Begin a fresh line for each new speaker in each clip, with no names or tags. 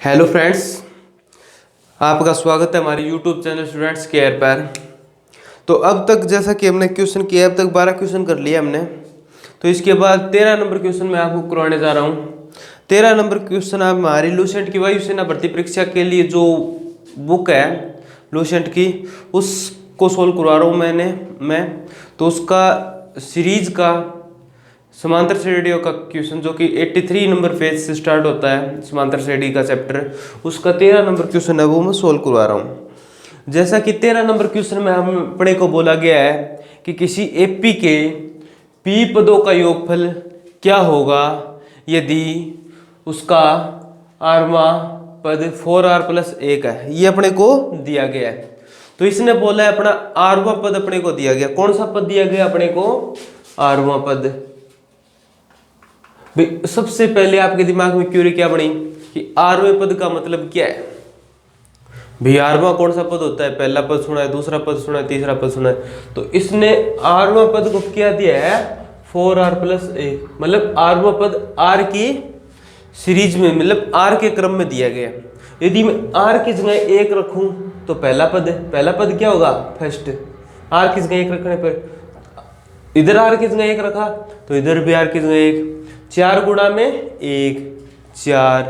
Hello friends, आपका स्वागत है हमारे यूट्यूब चैनल स्टूडेंट्स केयर पर। तो अब तक जैसा कि हमने क्वेश्चन किया, अब तक 12 क्वेश्चन कर लिया हमने। तो इसके बाद 13 नंबर क्वेश्चन मैं आपको करवाने जा रहा हूँ। 13 नंबर क्वेश्चन आप हमारी लूसेंट की वायुसेना भर्ती परीक्षा के लिए जो बुक है लूसेंट की, उसको सोल्व करवा रहा हूँ मैं। तो उसका सीरीज का समांतर श्रेणियों का क्वेश्चन जो कि 83 नंबर पेज से स्टार्ट होता है, समांतर श्रेणी का चैप्टर, उसका 13 नंबर क्वेश्चन है, वो मैं सोल्व करवा रहा हूँ। जैसा कि 13 नंबर क्वेश्चन में हम अपने को बोला गया है कि किसी एपी के पी पदों का योगफल क्या होगा यदि उसका आरवा पद 4r + 1 है, ये अपने को दिया गया है। तो इसने बोला है अपना आरवा पद अपने को दिया गया। कौन सा पद दिया गया अपने को? आरवा पद। भाई सबसे पहले आपके दिमाग में क्वेरी क्या बनी कि आरवें पद का मतलब क्या है? भाई आरवां कौन सा पद होता है? पहला पद सुना है, दूसरा पद सुना है, तीसरा पद सुना है। तो इसने आरवां पद को क्या दिया है? 4r + 1, मतलब आरवां पद r की सीरीज में, मतलब r के क्रम में दिया गया। यदि मैं r की जगह 1 रखूं तो पहला पद क्या होगा? फर्स्ट। r की जगह 1 रखने पर इधर r की जगह 1 रखा तो इधर भी r की जगह 1, 4 गुणा में 1, 4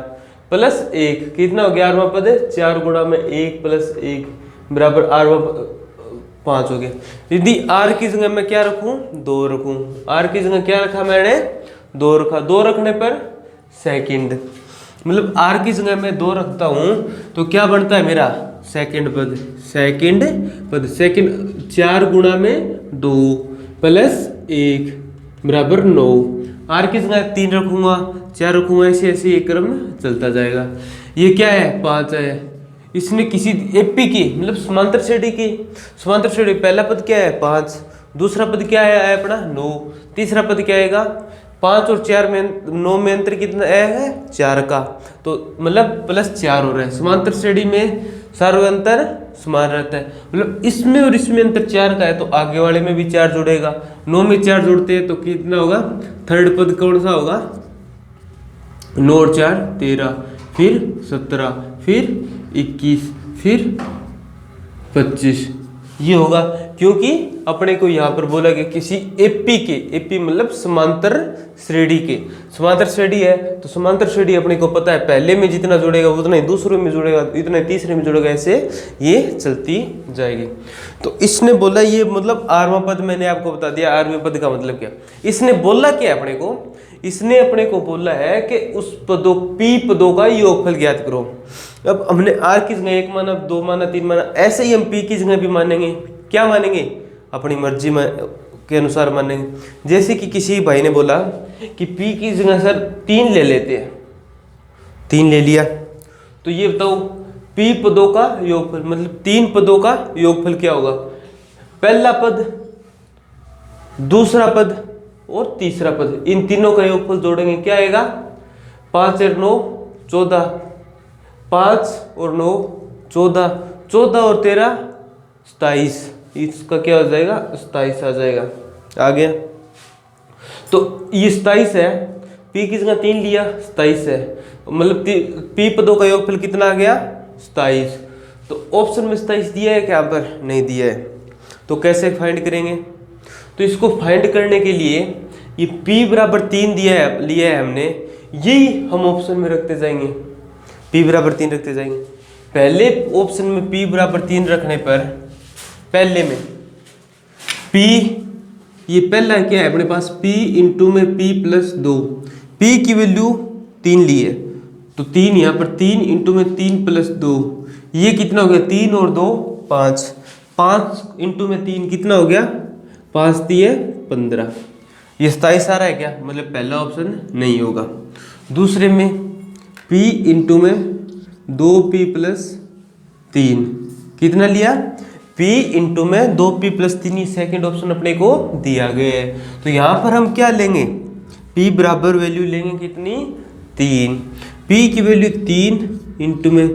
+ 1 कितना हो गया? आरवां पद 4 गुणा में 1 + 1 बराबर आरवां 5 हो गया। यदि r की जगह मैं क्या रखूं? 2 रखूं। r की जगह क्या रखा मैंने? 2 रखा। 2 रखने पर सेकंड, मतलब r की जगह मैं 2 रखता हूं तो क्या बनता है मेरा? सेकंड पद। सेकंड 4 गुणा में 2 + 1 बराबर 9। r की जगह 3 रखूंगा, 4 रखूंगा, ऐसे एक क्रम चलता जाएगा। ये क्या है? 5 है। इसने किसी एपी की, मतलब समांतर श्रेणी पहला पद क्या है? 5, दूसरा पद क्या है अपना? 9, तीसरा पद क्या आएगा? 5 और 4 में 9 में अंतर कितना है? 4 का, तो मतलब +4 हो रहा है। समांतर श्रेणी में सारे अंतर समान रहता है, मतलब इसमें और इसमें अंतर 4 का है तो आगे वाले में भी 4 जुड़ेगा। 9 में 4 जुड़ते हैं तो कितना होगा? थर्ड पद कौन सा होगा? 9 और 4 13, फिर 17, फिर 21, फिर 25, ये होगा। क्योंकि अपने को यहाँ पर बोला गया किसी एपी मतलब समांतर श्रेणी है, तो समांतर श्रेणी अपने को पता है पहले में जितना जुड़ेगा उतना ही दूसरे में जुड़ेगा, इतना ही तीसरे में जुड़ेगा, ऐसे ये चलती जाएगी। तो इसने बोला ये मतलब आरवां पद, मैंने आपको बता दिया आरवें पद का मतलब क्या। इसने बोला क्या अपने को? इसने अपने को बोला है कि उस पी पदों का योगफल ज्ञात करो। अब हमने r की जगह 1 माना, 2 माना, 3 माना, ऐसे ही हम p की जगह भी मानेंगे। क्या मानेंगे? अपनी मर्जी के अनुसार मानेंगे। जैसे कि किसी भाई ने बोला कि p की जगह सर 3 ले लेते हैं, 3 ले लिया, तो ये बताओ p पदों का योगफल, मतलब 3 पदों का योगफल क्या होगा? पहला पद, दूसरा पद और तीसरा पद, इन तीनों का योगफल जोड़ेंगे, क्या आएगा? 5 और 9 14, 5 और 9 14, 14 और 13 27, इसका क्या हो जाएगा? 27 आ जाएगा। आ गया। तो ये 27 है, p की जगह 3 लिया, 27 है, मतलब p पदों का योगफल कितना आ गया? 27। तो ऑप्शन में 27 दिया है क्या? यहाँ पर नहीं दिया है, तो कैसे फाइंड करेंगे? तो इसको फाइंड करने के लिए ये p बराबर 3 लिया है हमने, यही हम ऑप्शन में रखते जाएंगे, p बराबर 3 रखते जाएंगे। पहले ऑप्शन में p बराबर 3 रखने पर पहले में p, ये पहला क्या है अपने पास? p इंटू में p + 2, p की वैल्यू 3 ली है तो 3 यहाँ पर, 3 इंटू में 3 + 2, ये कितना हो गया? 3 और 2 5, 5 इंटू में 3 कितना हो गया? 5 दिए 15। ये 27 आ रहा है क्या? मतलब पहला ऑप्शन नहीं होगा। दूसरे में p इंटू में 2p + 3 कितना लिया? p इंटू में 2p + 3, ये सेकेंड ऑप्शन अपने को दिया गया है। तो यहाँ पर हम क्या लेंगे? p बराबर वैल्यू लेंगे कितनी? 3। p की वैल्यू 3 इंटू में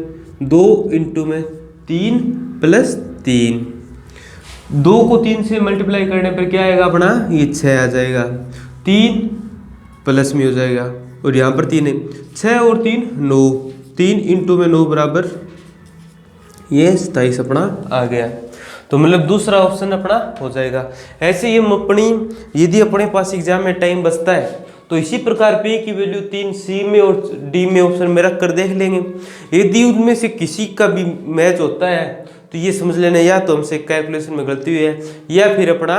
2 इंटू में 3 + 3, 2 को 3 से मल्टीप्लाई करने पर क्या आएगा अपना? ये 6 आ जाएगा, 3 प्लस में हो जाएगा और यहाँ पर 3 है, 6 और 3 9, 3 इंटू में 9 बराबर ये 27 अपना आ गया। तो मतलब दूसरा ऑप्शन अपना हो जाएगा। ऐसे ही हम अपनी यदि अपने पास एग्जाम में टाइम बचता है तो इसी प्रकार पे की वैल्यू 3 सी में और डी में ऑप्शन में रख कर देख लेंगे। यदि उनमें से किसी का भी मैच होता है तो ये समझ लेना या तो हमसे कैलकुलेशन में गलती हुई है या फिर अपना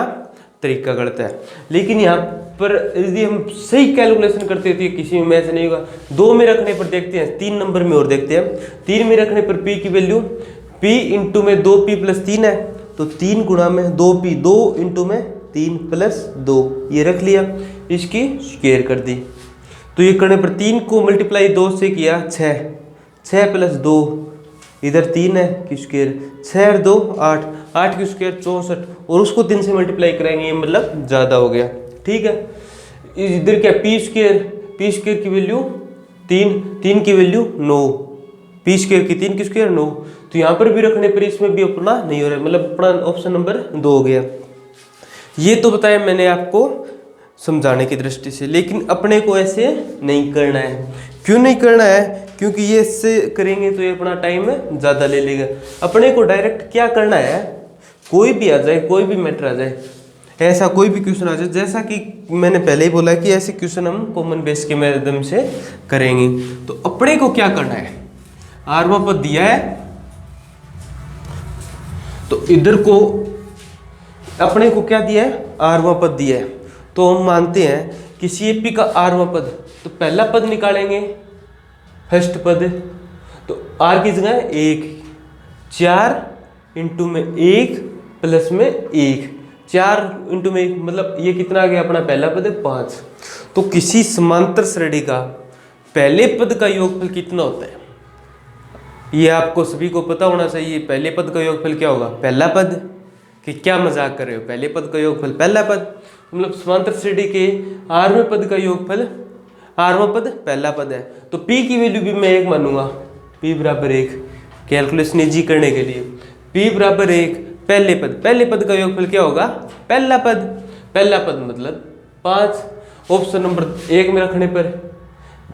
तरीका गलत है। लेकिन यहाँ पर यदि हम सही कैलकुलेशन करते थे किसी में मैच नहीं होगा। 2 में रखने पर देखते हैं, 3 नंबर में और देखते हैं। 3 में रखने पर पी की वैल्यू p इंटू में 2p प्लस 3 है तो 3 गुणा में 2p, 2 इंटू में 3 प्लस 2 ये रख लिया, इसकी स्क्वायर कर दी। तो ये करने पर 3 को मल्टीप्लाई 2 से किया 6 प्लस 2 इधर 3 है की स्क्वायर, 6 और 2 8, 8 की स्क्वायर 64 और उसको 3 से मल्टीप्लाई करेंगे ये मतलब ज़्यादा हो गया। ठीक है, इधर क्या p स्क्वायर की वैल्यू 3 की वैल्यू 9, p स्क्वायर की 3 की स्क्वायर 9। तो यहाँ पर भी रखने पर इसमें भी अपना नहीं हो रहा है, मतलब अपना ऑप्शन नंबर 2 हो गया। ये तो बताया मैंने आपको समझाने की दृष्टि से, लेकिन अपने को ऐसे नहीं करना है। क्यों नहीं करना है? क्योंकि ये इससे करेंगे तो ये अपना टाइम ज़्यादा ले लेगा। अपने को डायरेक्ट क्या करना है, कोई भी आ जाए, कोई भी मैटर आ जाए, ऐसा कोई भी क्वेश्चन आ जाए, जैसा कि मैंने पहले ही बोला कि ऐसे क्वेश्चन हम कॉमन बेस के माध्यम से करेंगे। तो अपने को क्या करना है, आरवा पद दिया है तो इधर को अपने को क्या दिया है, आरवा पद दिया है। तो हम मानते हैं कि CFP का आरवा पद, तो पहला पद निकालेंगे फर्स्ट पद, तो आर की जगह 1, 4 इंटू में 1 प्लस में 1, 4 इंटू में 1 मतलब ये कितना आ गया, अपना पहला पद है 5। तो किसी समांतर श्रेणी का पहले पद का योगफल कितना होता है, ये आपको सभी को पता होना चाहिए। पहले पद का योगफल क्या होगा, पहला पद। कि क्या मजाक कर रहे हो, पहले पद का योगफल पहला पद, मतलब समांतर श्रेणी के 8वें पद का योगफल 8वां पद पहला पद है। तो p की वैल्यू भी मैं 1 मानूंगा, p बराबर 1, कैलकुलेशन इजी करने के लिए p बराबर 1 पहले पद का योगफल क्या होगा, पहला पद मतलब 5। ऑप्शन नंबर 1 में रखने पर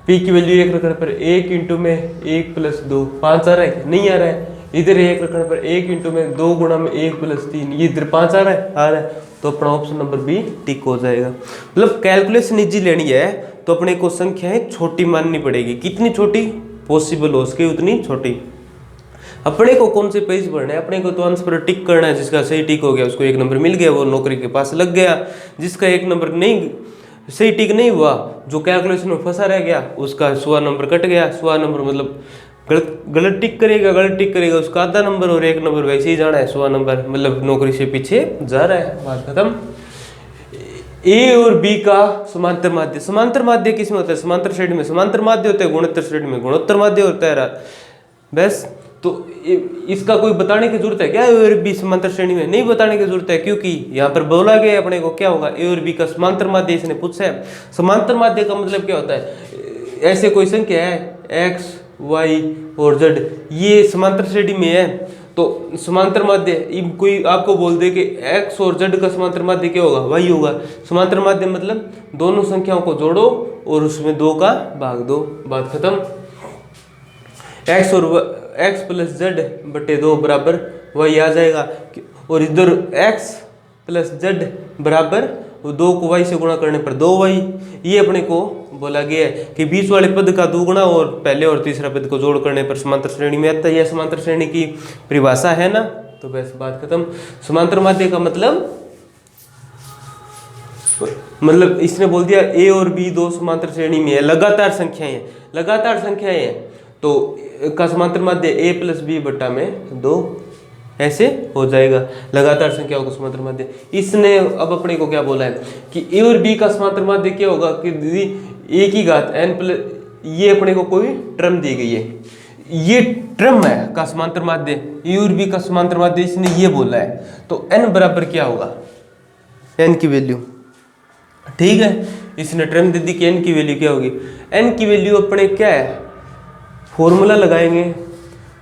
p की वैल्यू 1 रखने पर 1 इंटू में 1 प्लस 2 5 आ रहा है, नहीं आ रहा है। इधर 1 रखने पर 1 इंटू में 2 गुणा में 1 प्लस 3, ये इधर 5 आ रहा है। तो अपना ऑप्शन नंबर बी टिक हो जाएगा। मतलब कैलकुलेशन इजी लेनी है तो अपने को संख्याएं छोटी माननी पड़ेगी, कितनी छोटी पॉसिबल हो सके उतनी छोटी। अपने को कौन से पेज भरना है, अपने को तो आंसर पर टिक करना है। जिसका सही टिक हो गया उसको 1 नंबर मिल गया, वो नौकरी के पास लग गया। जिसका 1 नंबर नहीं सही टिक नहीं हुआ, जो कैलकुलेशन में फंसा रह गया, उसका 100 नंबर कट गया। 100 नंबर मतलब गलत टिक करेगा उसका आधा नंबर, और 1 नंबर वैसे ही जाना है। 100 नंबर मतलब नौकरी से पीछे जा रहा है, बात खत्म। ए और बी का समांतर माध्य किसमें होता है, समांतर श्रेणी में समांतर माध्य होता है, गुणोत्तर श्रेणी में गुणोत्तर माध्य होता है। बस, तो इसका कोई बताने की जरूरत है क्या, ए और बी समांतर श्रेणी में? नहीं बताने की जरूरत है, क्योंकि यहाँ पर बोला गया अपने को क्या होगा, ए और बी का समांतर माध्य इसने पूछा है। समांतर माध्य का मतलब क्या होता है, ऐसे कोई संख्या है x, y और z, ये समांतर श्रेणी में है तो समांतर माध्य कोई आपको बोल दे कि x और z का समांतर माध्य क्या होगा, y होगा। समांतर माध्य मतलब दोनों संख्याओं को जोड़ो और उसमें 2 का भाग दो, बात खत्म। x प्लस z बटे 2 बराबर y आ जाएगा, और इधर x प्लस z बराबर 2 को y से गुणा करने पर 2y। ये अपने को बोला गया है कि बीच वाले पद का दुगुना और पहले और तीसरा पद को जोड़ करने पर समांतर श्रेणी में आता है। यह समांतर श्रेणी की परिभाषा है ना, तो बस बात खत्म। समांतर माध्य का मतलब इसने बोल दिया a और b 2 समांतर श्रेणी में है, लगातार संख्याएं हैं तो का समांतर माध्य a प्लस बी बट्टा में 2 ऐसे हो जाएगा, लगातार संख्याओं का समांतर माध्य। इसने अब अपने को क्या बोला है कि a और b का समांतर माध्य क्या होगा कि a की घात n प्लस, ये अपने को कोई टर्म दी गई है, ये टर्म है का समांतर माध्य, a और b का समांतर माध्य इसने ये बोला है। तो n बराबर क्या होगा, n की वैल्यू, ठीक है, इसने टर्म दे दी कि n की वैल्यू क्या होगी। n की वैल्यू अपने क्या है, फॉर्मूला लगाएंगे,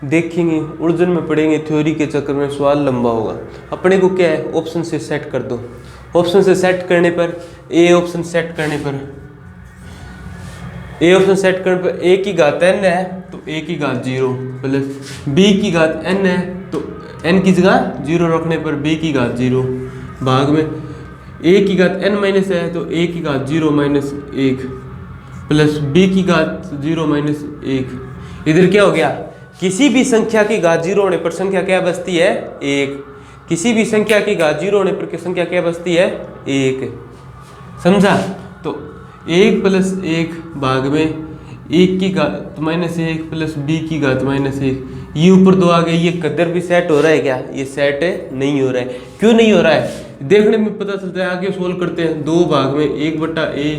देखेंगे, उलझन में पढ़ेंगे, थ्योरी के चक्कर में सवाल लंबा होगा। अपने को क्या है, ऑप्शन से सेट कर दो। ऑप्शन से सेट करने पर, ए ऑप्शन सेट करने पर ए ऑप्शन सेट करने पर ए की घात n है तो ए की घात 0 प्लस बी की घात n है तो n की जगह 0 रखने पर b की घात 0 भाग में a की घात n माइनस है तो a की घात 0 माइनस 1 प्लस b की घात 0 माइनस 1। इधर क्या हो गया, किसी भी संख्या की घात 0 होने पर संख्या क्या बचती है 1, किसी भी संख्या की घात 0 होने पर संख्या क्या बचती है 1, समझा। तो 1 प्लस 1 भाग में 1 की घात माइनस 1 प्लस b की घात माइनस 1, ये ऊपर 2 आ गए। ये कदर भी सेट हो रहा है क्या, ये सेट नहीं हो रहा है। क्यों नहीं हो रहा है देखने में पता चलता है, आगे सोल्व करते हैं। 2 भाग में 1 बट्टा a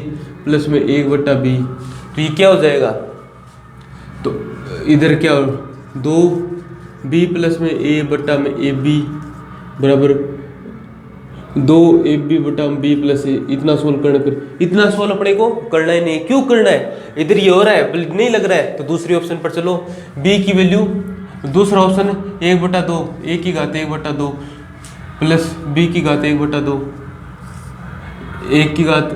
प्लस में 1 बट्टा b, तो ये क्या हो जाएगा, तो इधर क्या हो 2b प्लस में a बट्टा में ab बराबर 2ab बटा b प्लस a। इतना सोल्व करने पर, इतना सोल्व अपने को करना ही नहीं। क्यों करना है, इधर ये हो रहा है नहीं लग रहा है, तो दूसरी ऑप्शन पर चलो। b की वैल्यू, दूसरा ऑप्शन 1 बटा 2 a की घात 1 बटा 2 प्लस b की घात 1 बटा 2 1 की घात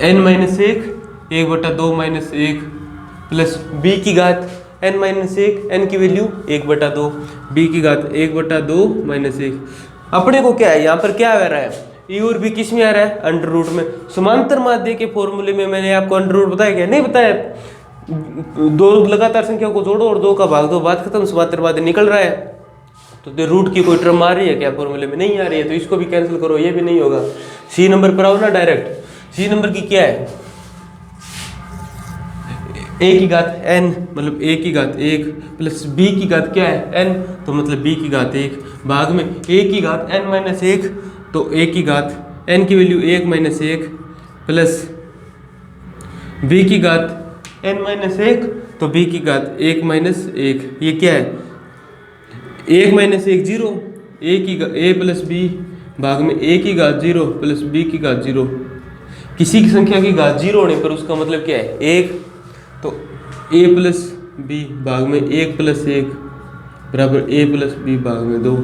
n माइनस 1 बटा 2 माइनस 1 प्लस b की घात n माइनस 1, n की वैल्यू 1 बटा 2, b की घात 1 बटा 2 माइनस 1। अपने को क्या है यहाँ पर क्या आ रहा है, e और b किस में आ रहा है अंडर रूट में। समांतर माध्य के फॉर्मूले में मैंने आपको अंडर रूट बताया क्या, नहीं बताया। दो लगातार संख्या को जोड़ो और 2 का भाग दो, बात खत्म, समांतर माध्य निकल रहा है। तो रूट की कोई टर्म आ रही है क्या फॉर्मूले में, नहीं आ रही है, तो इसको भी कैंसिल करो, ये भी नहीं होगा। सी नंबर पर आओ ना डायरेक्ट। सी नंबर की क्या है, a की घात n मतलब a की घात 1 प्लस b की घात क्या है n, तो मतलब b की घात 1 भाग में a की घात n माइनस 1, तो a की घात n की वैल्यू 1 माइनस 1 प्लस b की घात n माइनस 1, तो b की घात 1 माइनस 1। ये क्या है 1 माइनस 1 0, a प्लस b भाग में a की घात 0 प्लस b की घात 0। किसी की संख्या की घात 0 होने पर उसका मतलब क्या है 1, तो a प्लस b भाग में 1 प्लस 1 बराबर a प्लस b भाग में 2।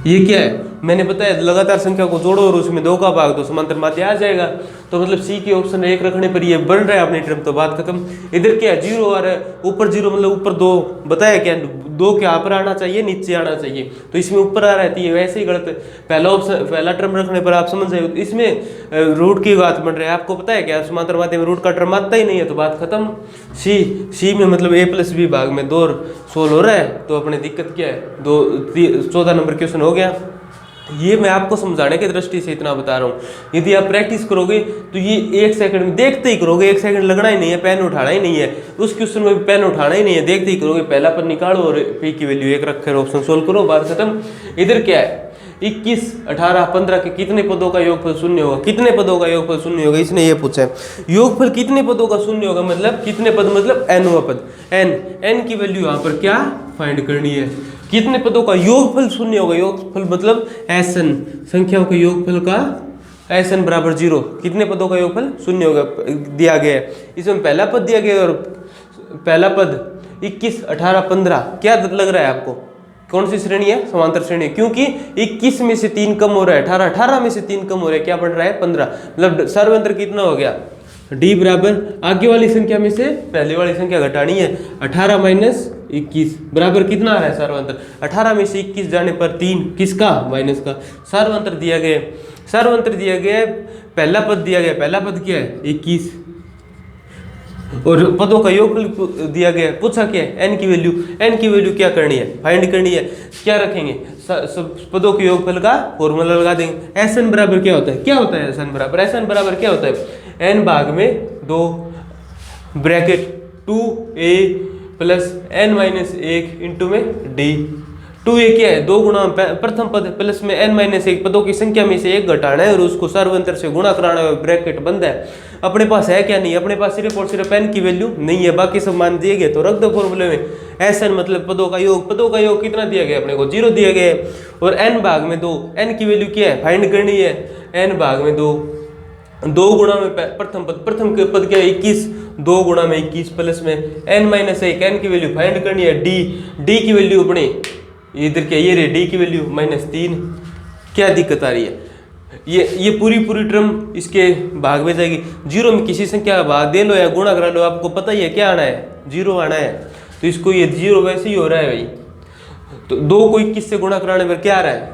ये क्या है, मैंने बताया लगातार संख्या को जोड़ो और उसमें 2 का भाग दो, समांतर माध्य आ जाएगा। तो मतलब सी के ऑप्शन 1 रखने पर ये बन रहा है अपनी टर्म, तो बात खत्म। इधर क्या है 0 आ रहा है, ऊपर 0 मतलब ऊपर 2 बताया क्या, 2 के यहाँ पर आना चाहिए नीचे आना चाहिए, तो इसमें ऊपर आ रहा है, तो ये वैसे ही गलत है। पहला ऑप्शन पहला टर्म रखने पर आप समझ जाए, इसमें रूट की बात बन रही है। आपको पता है क्या समांतर माध्य में रूट का टर्म आता ही नहीं है, तो बात खत्म। सी में मतलब a प्लस b भाग में 2 सोल्व हो रहा है, तो अपने दिक्कत क्या है 14 नंबर क्वेश्चन हो गया। ये मैं आपको समझाने की दृष्टि से इतना बता रहा हूँ। यदि आप प्रैक्टिस करोगे तो ये 1 सेकंड में देखते ही करोगे, 1 सेकंड लगना ही नहीं है, पेन उठाना ही नहीं है, उस क्वेश्चन में भी पेन उठाना ही नहीं है, देखते ही करोगे। पहला पर निकालो और p की वैल्यू 1 रखे ऑप्शन सोल्व करो, बात खत्म। इधर क्या है 21, 18, 15 के कितने पदों का योगफल शून्य होगा, कितने पदों का योगफल शून्य होगा, इसने ये पूछा है। योगफल कितने पदों का शून्य होगा, मतलब कितने पद मतलब nवां पद, n की वैल्यू यहाँ पर क्या फाइंड करनी है। कितने पदों का योगफल शून्य होगा, योगफल मतलब Sn, संख्याओं के योगफल का Sn बराबर 0। कितने पदों का योगफल शून्य होगा दिया गया है, इसमें पहला पद दिया गया है, और पहला पद 21, 18, 15 क्या लग रहा है आपको, कौन सी श्रेणी है समांतर श्रेणी, क्योंकि 21 में से 3 कम हो रहा है, 18 में से 3 कम हो रहा है, क्या बढ़ रहा है 15, मतलब सर्वांतर कितना हो गया d बराबर आगे वाली संख्या में से पहले वाली संख्या घटानी है, 18 माइनस 21 बराबर कितना आ रहा है सर्वांतर, 18 में से 21 जाने पर 3 किसका माइनस का। सर्वांतर दिया गया, सर्वांतर दिया गया, पहला पद दिया गया, पहला पद क्या है 21 और पदों का योगफल दिया गया, पूछा क्या है n की वैल्यू क्या करनी है फाइंड करनी है। क्या रखेंगे पदों के योगफल का फॉर्मूला लगा देंगे। Sn बराबर क्या होता है, क्या होता है Sn बराबर, Sn बराबर क्या होता है n भाग में 2 bracket 2a plus n minus 1 into में d। 2a क्या है 2 गुणा प्रथम पद प्लस में n माइनस 1 पदों की संख्या में से 1 घटाना है और उसको सर्वांतर से गुणा कराना है, ब्रैकेट बंद है। अपने पास है क्या, नहीं, अपने पास सिर्फ और सिर्फ n की वैल्यू नहीं है, बाकी सब मान दिए गए, तो रख दो फॉर्मूले में। Sn मतलब पदों का योग, पदों का योग कितना दिया गया अपने को 0 दिया गया है, और n भाग में 2, n की वैल्यू क्या है फाइंड करनी है, n भाग में 2 गुणा में प्रथम के पद क्या है 21, 2 गुणा में 21 प्लस में n माइनस 1, n की वैल्यू फाइंड करनी है, d की वैल्यू अपने इधर क्या ये रे d की वैल्यू -3। क्या दिक्कत आ रही है, ये पूरी टर्म इसके भाग में जाएगी। जीरो में किसी संख्या का भाग दे लो या गुणा करा लो, आपको पता ही है क्या आना है, जीरो आना है। तो इसको ये जीरो वैसे ही हो रहा है भाई। तो 2 को 21 से गुणा कराने पर क्या आ रहा है,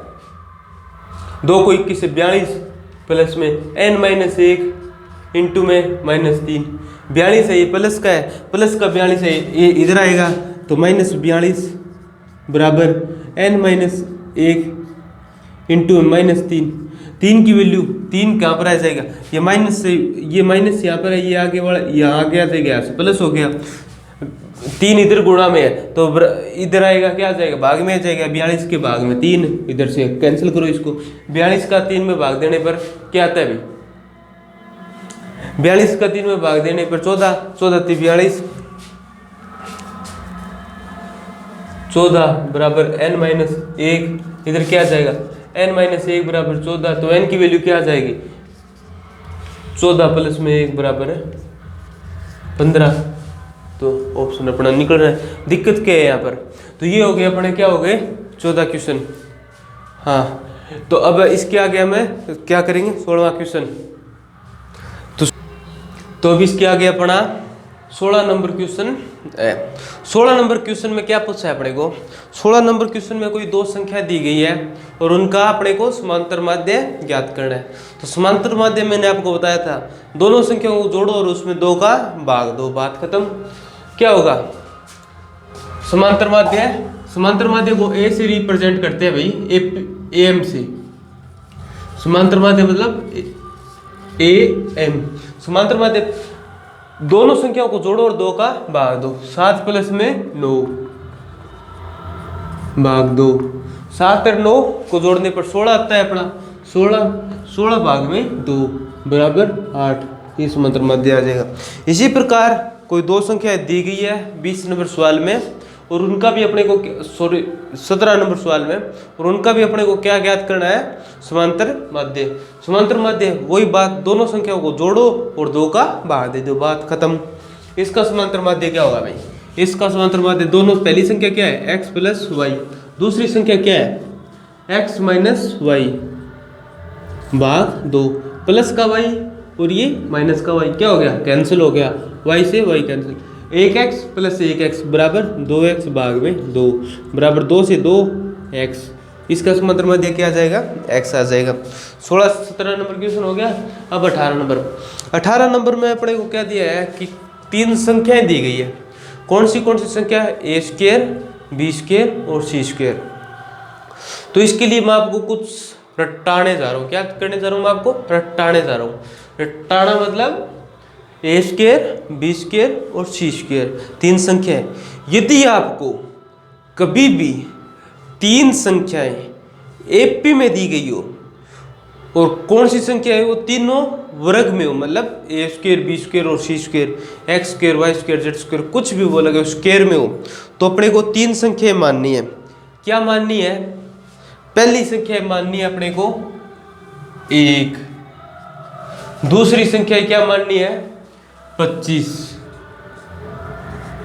2 को 21 से 42 प्लस में n-1 इंटू में -3, 42 है, ये प्लस का है, प्लस का 42 है, ये इधर आएगा तो -42 बराबर n-1 इंटू -3, 3 की वैल्यू 3 कहाँ पर आ जाएगा, ये माइनस से, ये माइनस यहाँ पर है, ये आगे वाला यहाँ आगे आ जाएगा, यहाँ से प्लस हो गया, 3 इधर गुणा में है तो इधर आएगा क्या आ जाएगा, भाग में आ जाएगा, 42 के भाग में 3, इधर से कैंसिल करो इसको, 42 का 3 में भाग देने पर क्या आता है भाई, 42 का 3 में भाग देने पर 14, 14 × 42, 14 बराबर n-1, इधर क्या आ जाएगा n-1 बराबर 14, तो n की वैल्यू क्या आ जाएगी 14 प्लस में 1 बराबर है 15, तो ऑप्शन अपना निकल रहा है। दिक्कत क्या है यहाँ पर, तो ये हो गए अपने क्या हो गए 14 क्वेश्चन। हाँ, तो अब इसके आगे हमें क्या करेंगे 16वां क्वेश्चन। तो अब इसके आगे अपना 16 नंबर क्वेश्चन है। 16 नंबर क्वेश्चन में क्या पूछा है अपने को, 16 नंबर क्वेश्चन में कोई 2 संख्या दी गई है और उनका अपने को समांतर माध्य ज्ञात करना है। तो समांतर माध्य मैंने आपको बताया था, दोनों संख्याओं को जोड़ो और उसमें 2 का भाग दो, बात खत्म। क्या होगा समांतर माध्य, समांतर माध्य को ए से रिप्रेजेंट करते हैं भाई, एम से, समांतर माध्य मतलब ए एम। समांतर माध्य दोनों संख्याओं को जोड़ो और 2 का भाग दो, 7 प्लस में 9 भाग 2, 7 और 9 को जोड़ने पर 16 आता है अपना, 16 भाग में 2 बराबर 8, ये समांतर माध्य आ जाएगा। इसी प्रकार कोई 2 संख्या दी गई है 20 नंबर सवाल में और उनका भी अपने को 17 नंबर सवाल में, और उनका भी अपने को क्या ज्ञात करना है समांतर माध्य। समांतर माध्य वही बात, दोनों संख्याओं को जोड़ो और 2 का भाग दे दो, बात खत्म। इसका समांतर माध्य क्या होगा भाई, इसका समांतर माध्य दोनों, पहली संख्या क्या है x प्लस वाई, दूसरी संख्या क्या है x माइनस वाई भाग 2, प्लस का y और ये माइनस का y, क्या हो गया कैंसिल हो गया, y से y cancel, 1x plus 1x बराबर 2x भाग में 2 बराबर 2 से 2x, इसका समांतर माध्य क्या आ जाएगा x आ जाएगा। 16-17 नंबर क्वेश्चन हो गया। अब 18 नंबर में अपने को क्या दिया है कि 3 संख्याएं दी गई है। कौन सी संख्या है, a स्क्वायर, b स्क्वायर और c स्क्वायर। तो इसके लिए मैं आपको कुछ रटाने जा रहा हूँ, क्या करने जा रहा हूँ मैं आपको रटाने जा रहा हूँ। रटाना मतलब ए स्क्वायर, बी स्क्वायर और सी स्क्वायर, 3 संख्याएं। यदि आपको कभी भी 3 संख्याएं एपी में दी गई हो और कौन सी संख्या है वो तीनों वर्ग में हो, मतलब ए स्क्वायर, बी स्क्वायर और C square, X square, Y square, Z square, कुछ भी बोला गया स्क्वायर में हो, तो अपने को 3 संख्याएं माननी है। क्या माननी है, पहली संख्या माननी है अपने को 1, दूसरी संख्या क्या माननी है 25,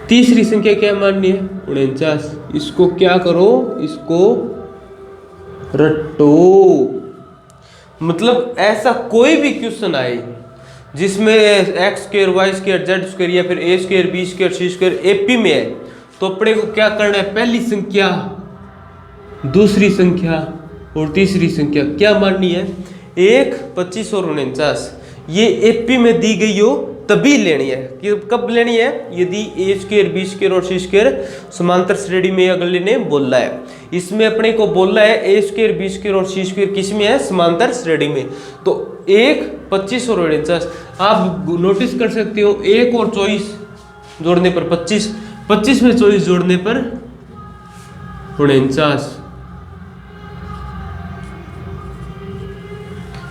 तीसरी संख्या क्या माननी है 49। इसको क्या करो, इसको रटो। मतलब ऐसा कोई भी क्वेश्चन आए जिसमें X square, Y square, Z square या फिर A square, B square, C square AP में है, तो अपने को क्या करना है, पहली संख्या, दूसरी संख्या और तीसरी संख्या क्या माननी है 1, 25 और 49। ये एपी में दी गई हो तभी लेनी है। कि कब लेनी है, यदि ए स्क्वायर, बी स्क्वायर और सी स्क्वायर समांतर श्रेणी में अगले ने बोला है। इसमें अपने को बोला है ए स्क्वायर, बी स्क्वायर और सी स्क्वायर किस में है, समांतर श्रेणी में। तो 1, 25 और 49 आप नोटिस कर सकते हो, 1 और 24 जोड़ने पर 25, 25 में 24 जोड़ने पर 49।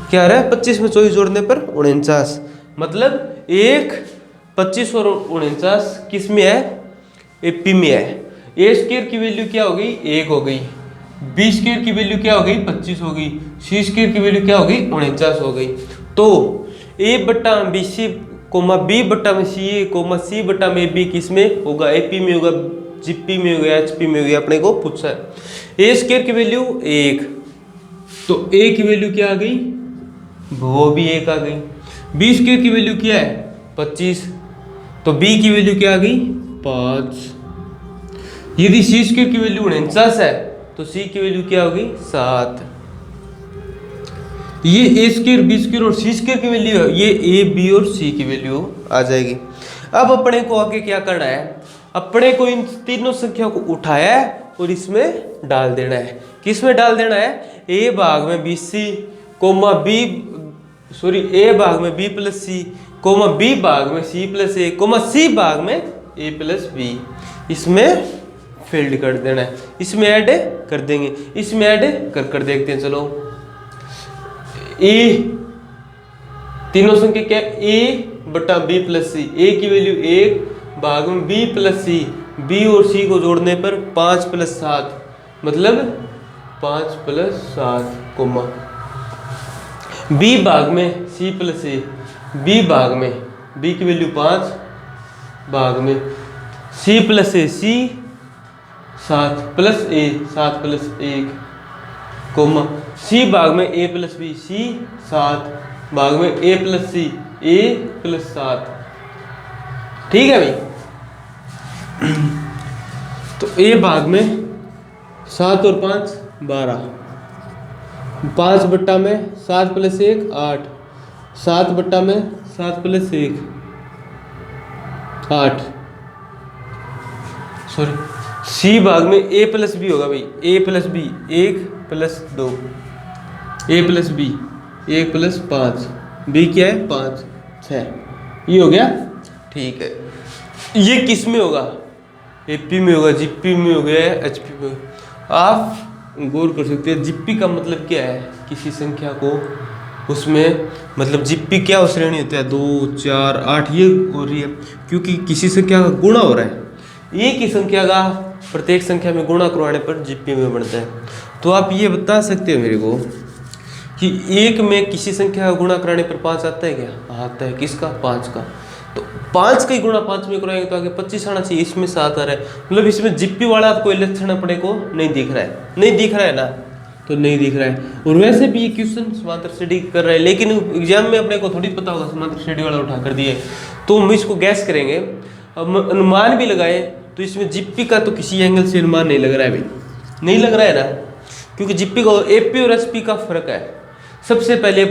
क्या रहा है, 25 में 24 जोड़ने पर 49। मतलब 1, 25 और 49 किस में है, एपी में है। ए स्क्वायर की वैल्यू क्या हो गई 1 हो गई, बी स्क्वायर की वैल्यू क्या हो गई 25 हो गई, सी स्क्वायर की वैल्यू क्या हो गई 49 हो गई। तो ए बट्टा बी सी कोमा बी बट्टा में सी कोमा सी बट्टा में बी किस में होगा, एपी में होगा, जीपी में होगा, एचपी में होगा, अपने को पूछा है। ए स्क्वायर की वैल्यू 1, तो ए की वैल्यू क्या आ गई वो भी 1 आ गई। बी स्क्वायर की वैल्यू क्या है 25, तो बी की वैल्यू क्या आ गई 5। यदि सी स्क्वायर की वैल्यू 49 है तो सी की वैल्यू क्या होगी 7। ये ए स्क्वायर बी स्क्वायर और सी स्क्वायर की वैल्यू है, ये ए बी और सी की वैल्यू आ जाएगी। अब अपने को आगे क्या करना है, अपने को इन तीनों संख्या को उठाया है और इसमें डाल देना है। किस में डाल देना है, ए भाग में B C comma B sorry A भाग में B plus C comma B भाग में C plus A comma C भाग में ए प्लस बी, इसमें फिल्ड कर देना है, इसमें ऐड कर देंगे, इसमें ऐड कर कर देखते हैं। चलो ए तीनों संख्या क्या ए बटा बी प्लस सी, ए की वैल्यू 1 भाग में बी प्लस सी, बी और सी को जोड़ने पर 5 + 7 मतलब 5 + 7 कोमा बी भाग में सी प्लस ए, बी भाग में बी की वैल्यू 5 भाग में सी प्लस ए सी 7 प्लस ए 7 + 1 कोमा सी भाग में ए प्लस बी सी 7 भाग में A plus C A plus 7। ठीक है भाई। तो ए भाग में 7 और 5 12, 5 बट्टा में 7 + 1 8, 7 बट्टा में 7 + 1 8 सॉरी सी भाग में ए प्लस बी होगा भाई, ए प्लस बी 1 + 2 ए प्लस बी 1 + 5 बी क्या है 5 6, ये हो गया। ठीक है, ये किस में होगा, एपी में होगा, जीपी में हो गया, एचपी में। आप गौर कर सकते हैं जीपी का मतलब क्या है, किसी संख्या को उसमें मतलब जीपी क्या हो श्रेणी होता है 2 4 8 ये हो रही है, क्योंकि किसी संख्या का गुणा हो रहा है, एक ही संख्या का प्रत्येक संख्या में गुणा करवाने पर जीपी में बनता है। तो आप ये बता सकते हो मेरे को कि 1 में किसी संख्या का गुणा कराने पर 5 आता है क्या, आता है, किसका 5 का, तो 5 का ही गुणा 5 में कराएंगे तो आगे 25 आना चाहिए, इसमें 7 आ रहा है, मतलब इसमें जीपी वाला कोई लक्षण अपने को नहीं दिख रहा है, नहीं दिख रहा है ना, तो नहीं दिख रहा है। और वैसे भी ये क्वेश्चन समांतर श्रेणी कर रहा है, लेकिन एग्जाम में अपने को थोड़ी पता होगा समांतर श्रेणी वाला उठा कर दिए, तो हम इसको गैस करेंगे, अब अनुमान भी लगाए तो इसमें जीपी का तो किसी एंगल से अनुमान नहीं लग रहा है भाई, नहीं लग रहा है ना, क्योंकि जीपी का एपी और एचपी का फर्क है। सबसे पहले